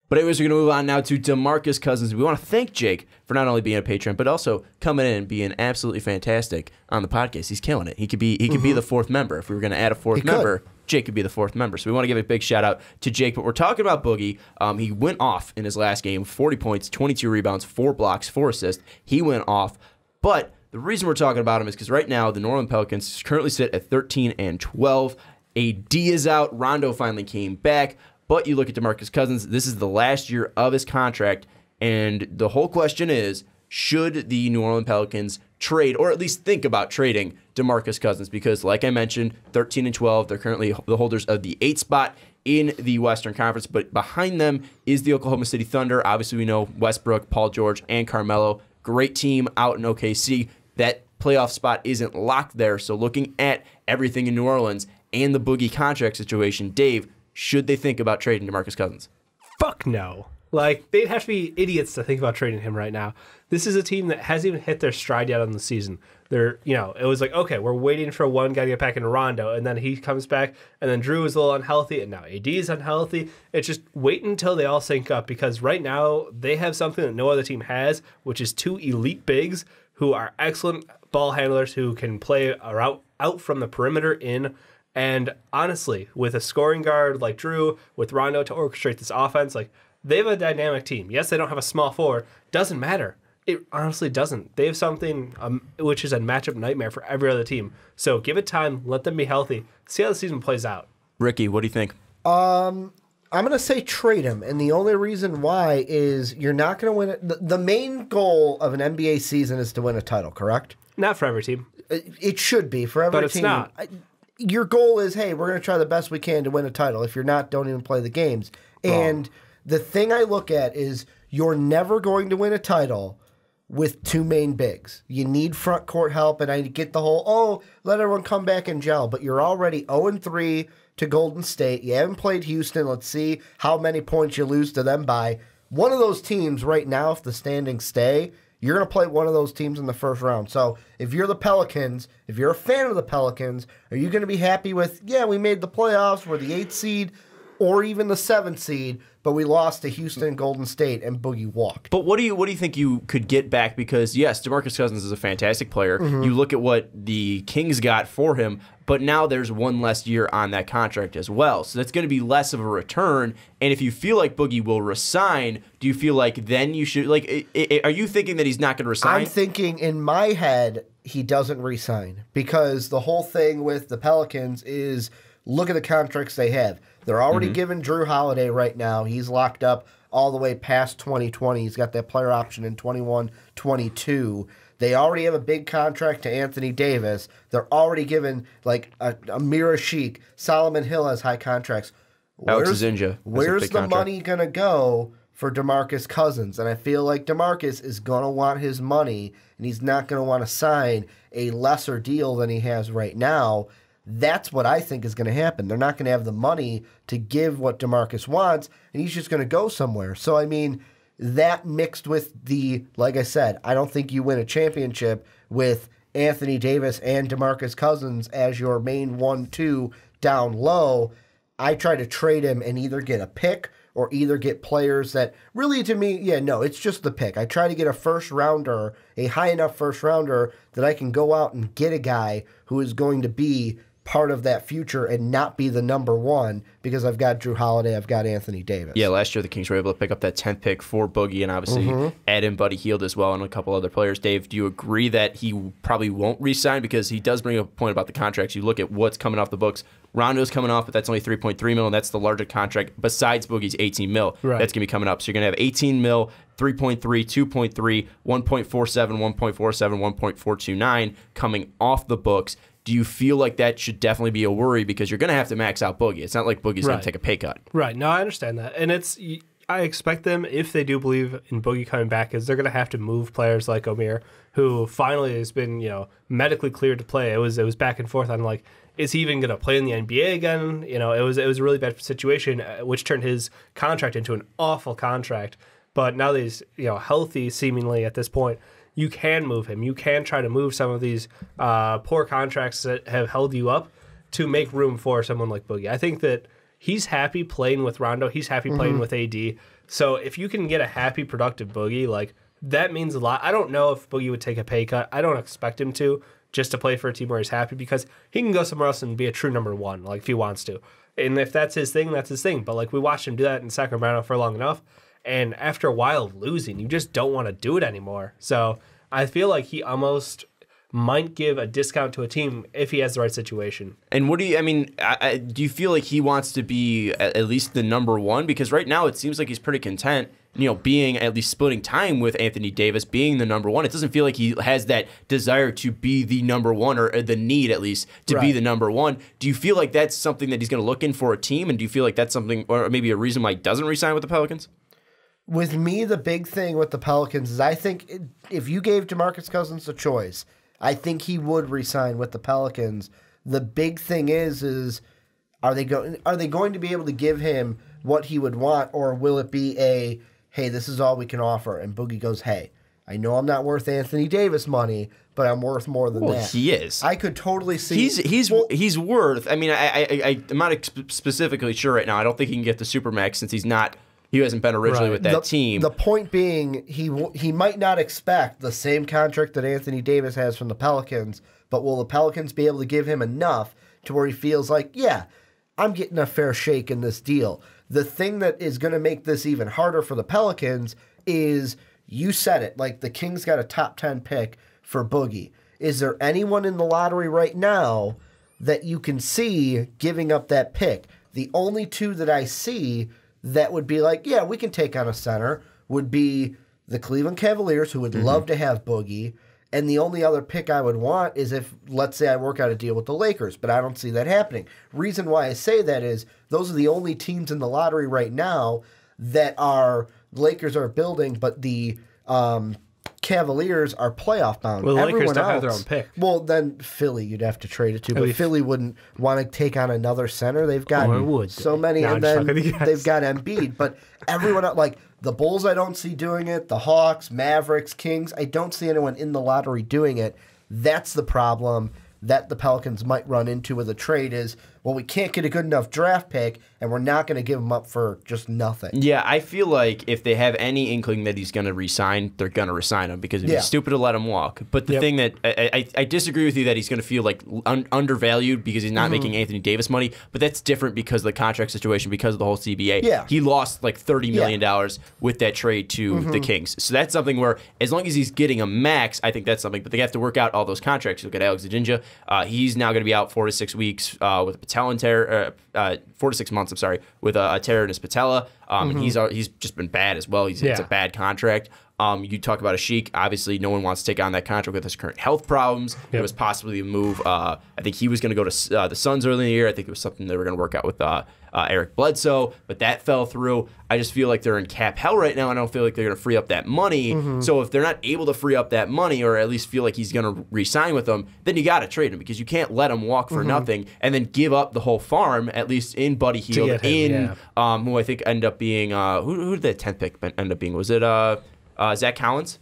But anyways, we're going to move on now to DeMarcus Cousins. We want to thank Jake for not only being a patron, but also coming in and being absolutely fantastic on the podcast. He's killing it. He could be the fourth member. If we were going to add a fourth member, Jake could be the fourth member. So we want to give a big shout out to Jake. But we're talking about Boogie. He went off in his last game, 40 points, 22 rebounds, 4 blocks, 4 assists. He went off. But the reason we're talking about him is because right now the New Orleans Pelicans currently sit at 13-12. AD is out. Rondo finally came back. But you look at DeMarcus Cousins, this is the last year of his contract, and the whole question is, should the New Orleans Pelicans trade, or at least think about trading DeMarcus Cousins? Because, like I mentioned, 13-12, they're currently the holders of the 8th spot in the Western Conference, but behind them is the Oklahoma City Thunder. Obviously, we know Westbrook, Paul George, and Carmelo. Great team out in OKC. That playoff spot isn't locked there, so looking at everything in New Orleans and the Boogie contract situation, Dave, should they think about trading DeMarcus Cousins? Fuck no. Like, they'd have to be idiots to think about trading him right now. This is a team that hasn't even hit their stride yet on the season. It was like, okay, we're waiting for one guy to get back into Rondo, and then he comes back, and then Drew is a little unhealthy, and now AD is unhealthy. It's just wait until they all sync up, because right now they have something that no other team has, which is 2 elite bigs who are excellent ball handlers who can play out from the perimeter in. And honestly, with a scoring guard like Drew, with Rondo to orchestrate this offense, like, they have a dynamic team. Yes, they don't have a small forward. Doesn't matter. It honestly doesn't. They have something which is a matchup nightmare for every other team. So give it time. Let them be healthy. See how the season plays out. Ricky, what do you think? I'm going to say trade him. And the only reason why is you're not going to win it. The main goal of an NBA season is to win a title, correct? Not for every team. It should be for every team. But it's not. Your goal is, hey, we're going to try the best we can to win a title. If you're not, don't even play the games. And the thing I look at is you're never going to win a title with 2 main bigs. You need front court help, and I get the whole, let everyone come back and gel. But you're already 0-3 to Golden State. You haven't played Houston. Let's see how many points you lose to them by. One of those teams right now, if the standings stay, you're going to play one of those teams in the first round. So if you're the Pelicans, if you're a fan of the Pelicans, are you going to be happy with, we made the playoffs, we're the 8th seed, or even the 7th seed, but we lost to Houston and Golden State and Boogie walked? But what do you think you could get back? Because, yes, DeMarcus Cousins is a fantastic player. You look at what the Kings got for him, but now there's one less year on that contract as well. So that's going to be less of a return. And if you feel like Boogie will resign, do you feel like then you should, like, are you thinking that he's not going to resign? I'm thinking in my head he doesn't resign, because the whole thing with the Pelicans is look at the contracts they have. They're already giving Drew Holiday right now. He's locked up all the way past 2020. He's got that player option in 21-22. They already have a big contract to Anthony Davis. They're already giving, like, Amira Sheik. Solomon Hill has high contracts. Alex Zinja. Where's the money going to go for DeMarcus Cousins? And I feel like DeMarcus is going to want his money, and he's not going to want to sign a lesser deal than he has right now. That's what I think is going to happen. They're not going to have the money to give what DeMarcus wants, and he's just going to go somewhere. So, I mean, that mixed with like I said, I don't think you win a championship with Anthony Davis and DeMarcus Cousins as your main 1-2 down low. I try to trade him and either get a pick or either get players that really, to me, it's just the pick. I try to get a first rounder, a high enough first rounder that I can go out and get a guy who is going to be part of that future and not be the number 1, because I've got Drew Holiday, I've got Anthony Davis. Yeah, last year the Kings were able to pick up that 10th pick for Boogie and obviously add in Buddy Hield as well and a couple other players. Dave, do you agree that he probably won't re-sign? Because he does bring up a point about the contracts. You look at what's coming off the books. Rondo's coming off, but that's only $3.3 million. That's the larger contract besides Boogie's $18 million. Right. That's going to be coming up. So you're going to have $18 million, 3.3, 2.3, 1.47, 1.47, 1.429 coming off the books. Do you feel like that should definitely be a worry, because you're going to have to max out Boogie? It's not like Boogie's going to take a pay cut. Right. No, I understand that. And I expect them, if they do believe in Boogie coming back, is they're going to have to move players like Omer, who finally has been, medically cleared to play. It was back and forth on, like, is he even going to play in the NBA again? It was a really bad situation, which turned his contract into an awful contract. But now that he's, healthy seemingly at this point, you can move him. You can try to move some of these poor contracts that have held you up to make room for someone like Boogie. I think that he's happy playing with Rondo. He's happy playing with AD. So if you can get a happy, productive Boogie, like that means a lot. I don't know if Boogie would take a pay cut. I don't expect him to, just to play for a team where he's happy, because he can go somewhere else and be a true number one, like if he wants to. And if that's his thing, that's his thing. But like we watched him do that in Sacramento for long enough. And after a while of losing, you just don't want to do it anymore. So I feel like he almost might give a discount to a team if he has the right situation. And what do you, I mean, do you feel like he wants to be at least the number one? Because right now it seems like he's pretty content, being at least splitting time with Anthony Davis, being the number one. It doesn't feel like he has that desire to be the number one, or the need at least to be the number one. Do you feel like that's something that he's going to look in for a team? And do you feel like that's something, or maybe a reason why he doesn't resign with the Pelicans? With me, the big thing with the Pelicans is I think if you gave DeMarcus Cousins a choice, I think he would resign with the Pelicans. The big thing is are they going to be able to give him what he would want, or will it be a, hey, this is all we can offer, and Boogie goes, hey, I know I'm not worth Anthony Davis money, but I'm worth more than that. He is. I could totally see he's worth. I mean, I'm not specifically sure right now. I don't think he can get the Supermax since he hasn't been originally with that team. The point being, he might not expect the same contract that Anthony Davis has from the Pelicans, but will the Pelicans be able to give him enough to where he feels like, yeah, I'm getting a fair shake in this deal? The thing that is going to make this even harder for the Pelicans is, you said it, like the Kings got a top 10 pick for Boogie. Is there anyone in the lottery right now that you can see giving up that pick? The only two that I see that would be like, yeah, we can take on a center, would be the Cleveland Cavaliers, who would love to have Boogie. And the only other pick I would want is if, let's say, I work out a deal with the Lakers, but I don't see that happening. Reason why I say that is those are the only teams in the lottery right now that Lakers are building, but the Cavaliers are playoff bound. Well, the Everyone Lakers don't else, have their own pick. Well, then Philly, you'd have to trade it to. But Philly wouldn't want to take on another center. They've got so many, and then they've got Embiid. But everyone else, like the Bulls, I don't see doing it. The Hawks, Mavericks, Kings, I don't see anyone in the lottery doing it. That's the problem that the Pelicans might run into with a trade is, well, we can't get a good enough draft pick, and we're not going to give him up for just nothing. Yeah, I feel like if they have any inkling that he's going to resign, they're going to resign him, because it'd be stupid to let him walk. But the thing that I disagree with you that he's going to feel like undervalued because he's not making Anthony Davis money, but that's different because of the contract situation, because of the whole CBA. Yeah. He lost like $30 million with that trade to the Kings. So that's something where, as long as he's getting a max, I think that's something. But they have to work out all those contracts. Look at Alex Adinja. He's now going to be out 4 to 6 weeks with a patella tear, 4 to 6 months, I'm sorry, with a tear in his patella. And he's just been bad as well. It's a bad contract. You talk about a Sheik. Obviously, no one wants to take on that contract with his current health problems. It was possibly a move. I think he was going to go to the Suns early in the year. I think it was something they were going to work out with Eric Bledsoe, but that fell through. I just feel like they're in cap hell right now. I don't feel like they're going to free up that money. So if they're not able to free up that money, or at least feel like he's going to re-sign with them, then you got to trade him, because you can't let him walk for nothing and then give up the whole farm, at least in Buddy Hield, who I think ended up being who did that 10th pick end up being? Was it Zach Collins?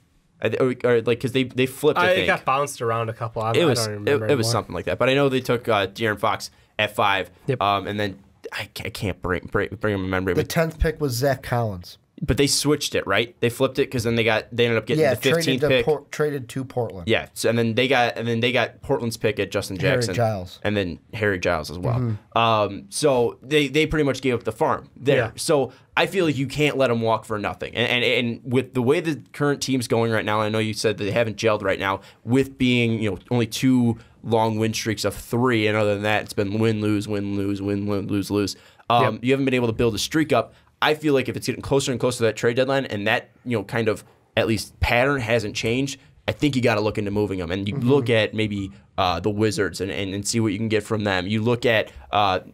Or like, because they flipped. I think it got bounced around a couple. I don't remember. It was something like that. But I know they took De'Aaron Fox at 5, and then I can't bring him in memory. The 10th pick was Zach Collins. But they switched it, right? They flipped it because then they ended up getting the 15th pick. Traded to Portland. Yeah, so, and then they got Portland's pick at Justin Jackson, Harry Giles, and then Harry Giles as well. So they pretty much gave up the farm there. Yeah. So I feel like you can't let them walk for nothing. And with the way the current team's going right now, I know you said that they haven't gelled right now, with being only 2 long win streaks of 3, and other than that, it's been win lose win lose win lose lose. You haven't been able to build a streak up. I feel like if it's getting closer and closer to that trade deadline, and that kind of at least pattern hasn't changed, I think you got to look into moving them. And you look at maybe the Wizards and see what you can get from them. You look at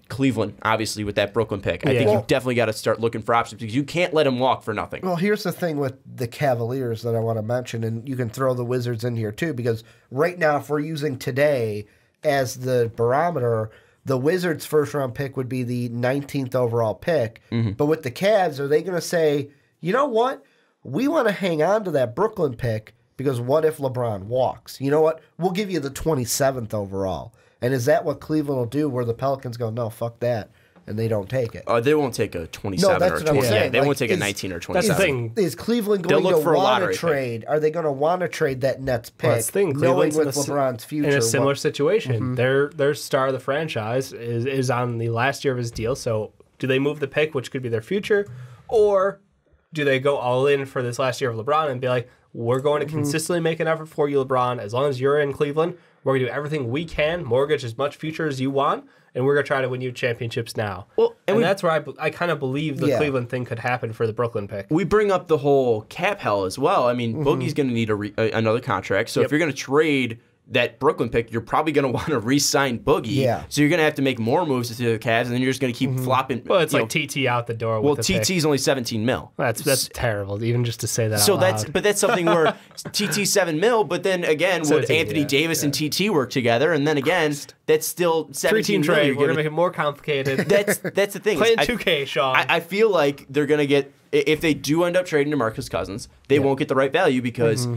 Cleveland, obviously, with that Brooklyn pick. I think you definitely got to start looking for options, because you can't let them walk for nothing. Well, here's the thing with the Cavaliers that I want to mention, and you can throw the Wizards in here too, because right now, if we're using today as the barometer, the Wizards' first-round pick would be the 19th overall pick. But with the Cavs, are they going to say, you know what? We want to hang on to that Brooklyn pick, because what if LeBron walks? You know what? We'll give you the 27th overall. And is that what Cleveland will do, where the Pelicans go, no, fuck that, and they don't take it. They won't take a 27 that's or what I'm 20. saying. Yeah, they Like, won't take a 19 or 27. That's the thing. Is Cleveland They'll going look to for a want lottery to trade? Are they going to want to trade that Nets pick, Well, that's the thing. knowing Cleveland's with LeBron's future? in a similar situation. Their star of the franchise is on the last year of his deal. So do they move the pick, which could be their future, or do they go all in for this last year of LeBron and be like, we're going to consistently make an effort for you, LeBron. As long as you're in Cleveland, we're going to do everything we can, mortgage as much future as you want, and we're going to try to win you championships now. Well, and that's where I kind of believe the Cleveland thing could happen for the Brooklyn pick. We bring up the whole cap hell as well. I mean, Boogie's going to need another contract. So if you're going to trade that Brooklyn pick, you're probably going to want to re-sign Boogie. Yeah. So you're going to have to make more moves to the Cavs, and then you're just going to keep flopping. Well, it's like TT out the door. With the TT's only 17 mil. That's terrible, even just to say that. So out loud. that's something where TT 7 mil, but then again, would Anthony Davis and TT work together, and then again, that's still 17 3-team trade. We're going to make it more complicated. That's the thing. Playing 2K, Sean. I feel like they're going to get, if they do end up trading DeMarcus Cousins, they won't get the right value because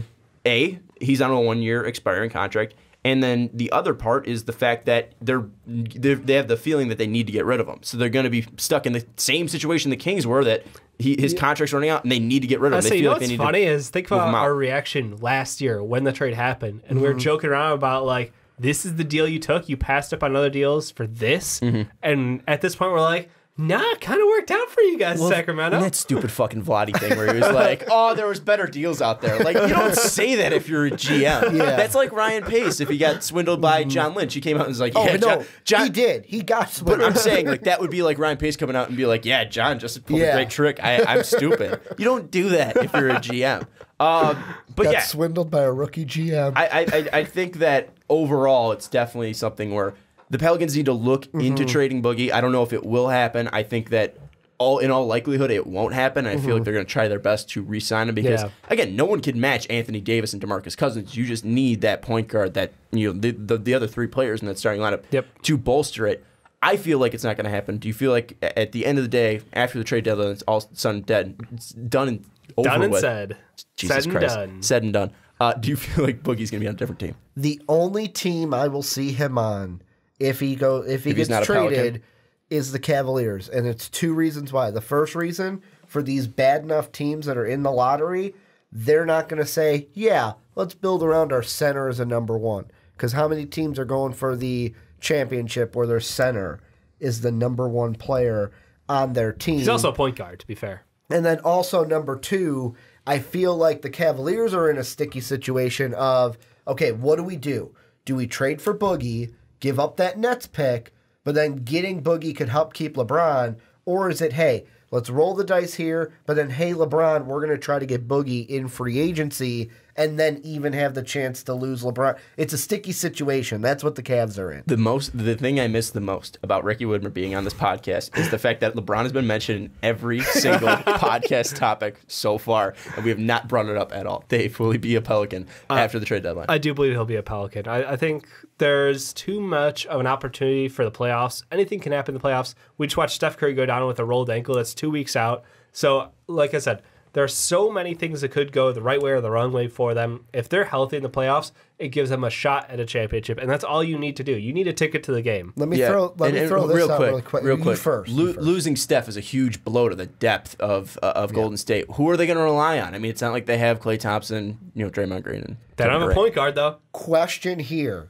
A, he's on a 1-year expiring contract. And then the other part is the fact that they have the feeling that they need to get rid of him. So they're going to be stuck in the same situation the Kings were, that his contract's running out and they need to get rid of him. They feel like they need funny is think about our reaction last year when the trade happened. And we were joking around about like, this is the deal you took. You passed up on other deals for this. And at this point, we're like, nah, it kind of worked out for you guys, Sacramento. That stupid fucking Vlade thing where he was like, oh, there was better deals out there. Like, you don't say that if you're a GM. Yeah. That's like Ryan Pace if he got swindled by John Lynch. He came out and was like, yeah, John, he did. He got swindled. But I'm saying, like, that would be like Ryan Pace coming out and be like, yeah, John just pulled a great trick. I'm stupid. You don't do that if you're a GM. But got swindled by a rookie GM. I think that overall it's definitely something where the Pelicans need to look into trading Boogie. I don't know if it will happen. I think that in all likelihood it won't happen. I feel like they're going to try their best to re-sign him because, again, no one can match Anthony Davis and DeMarcus Cousins. You just need that point guard, that the other three players in that starting lineup to bolster it. I feel like it's not going to happen. Do you feel like at the end of the day, after the trade deadline, it's all sudden dead, it's done and over done and with? said. Jesus said Christ. and done. Said and done. Do you feel like Boogie's going to be on a different team? The only team I will see him on if he gets traded is the Cavaliers, and it's two reasons why. The first reason, for these bad enough teams that are in the lottery, they're not going to say, yeah, let's build around our center as a number one. Because how many teams are going for the championship where their center is the number one player on their team? He's also a point guard, to be fair. And then also number two, I feel like the Cavaliers are in a sticky situation of, okay, what do? Do we trade for Boogie, give up that Nets pick, but then getting Boogie could help keep LeBron? Or is it, hey, let's roll the dice here, but then, hey, LeBron, we're going to try to get Boogie in free agency and then even have the chance to lose LeBron? It's a sticky situation. That's what the Cavs are in. The thing I miss the most about Ricky Widmer being on this podcast is the fact that LeBron has been mentioned in every single podcast topic so far, and we have not brought it up at all. Dave, will he be a Pelican after the trade deadline? I do believe he'll be a Pelican. I think there's too much of an opportunity for the playoffs. Anything can happen in the playoffs. We just watched Steph Curry go down with a rolled ankle. That's 2 weeks out. So, like I said, there are so many things that could go the right way or the wrong way for them. If they're healthy in the playoffs, it gives them a shot at a championship, and that's all you need to do. You need a ticket to the game. Let me throw this out really quick. You first. Losing Steph is a huge blow to the depth of Golden State. Who are they going to rely on? I mean, it's not like they have Klay Thompson, Draymond Green, and they don't have a point guard though. Question here: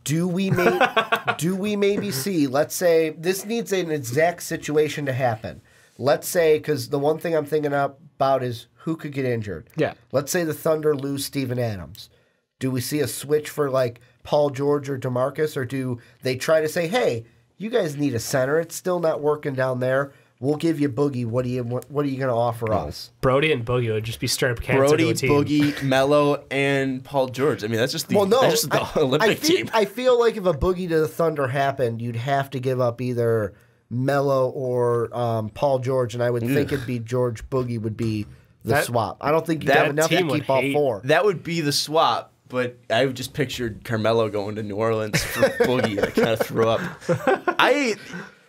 Do we maybe see? Let's say this needs an exact situation to happen. Let's say, because the one thing I'm thinking about is who could get injured. Yeah. Let's say the Thunder lose Steven Adams. Do we see a switch for like Paul George or DeMarcus, or do they try to say, hey, you guys need a center. It's still not working down there. We'll give you Boogie. What are you going to offer us? Brody and Boogie would just be straight up cancer to a team. Boogie, Melo, and Paul George. I mean, that's just the Olympic team. I feel like if a Boogie to the Thunder happened, you'd have to give up either Melo or Paul George, and I would think it'd be George Boogie would be the swap. I don't think you'd have enough to keep all four. That would be the swap, but I just pictured Carmelo going to New Orleans for Boogie, and I kind of threw up. I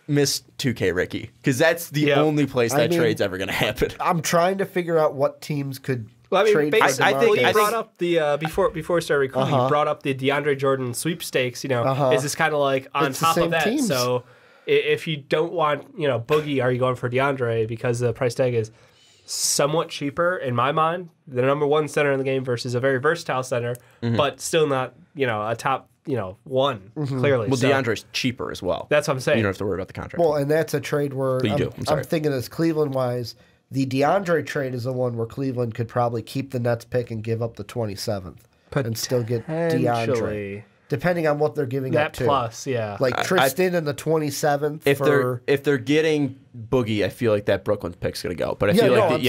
miss 2K Ricky, because that's the only place that trade's ever going to happen. I'm trying to figure out what teams could trade. I think you brought up the before we started recording. You brought up the DeAndre Jordan sweepstakes. Is this kind of like on top of that? Teams. So if you don't want, Boogie, are you going for DeAndre because the price tag is somewhat cheaper in my mind, the number one center in the game versus a very versatile center, but still not, a top, one, clearly. Well, DeAndre's cheaper as well. That's what I'm saying. You don't have to worry about the contract. Well, and that's a trade where But you do. I'm thinking this Cleveland-wise. The DeAndre trade is the one where Cleveland could probably keep the Nets pick and give up the 27th and still get DeAndre. Depending on what they're giving up to. That plus, yeah. Like Tristan in the 27th. If they're getting Boogie, I feel like that Brooklyn pick's going to go. But I feel like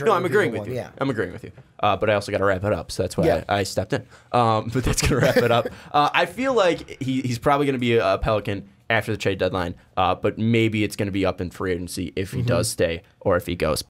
I'm agreeing with you. Yeah. I'm agreeing with you. But I also got to wrap it up, so that's why I stepped in. But that's going to wrap it up. I feel like he's probably going to be a Pelican after the trade deadline, but maybe it's going to be up in free agency if he does stay or if he goes.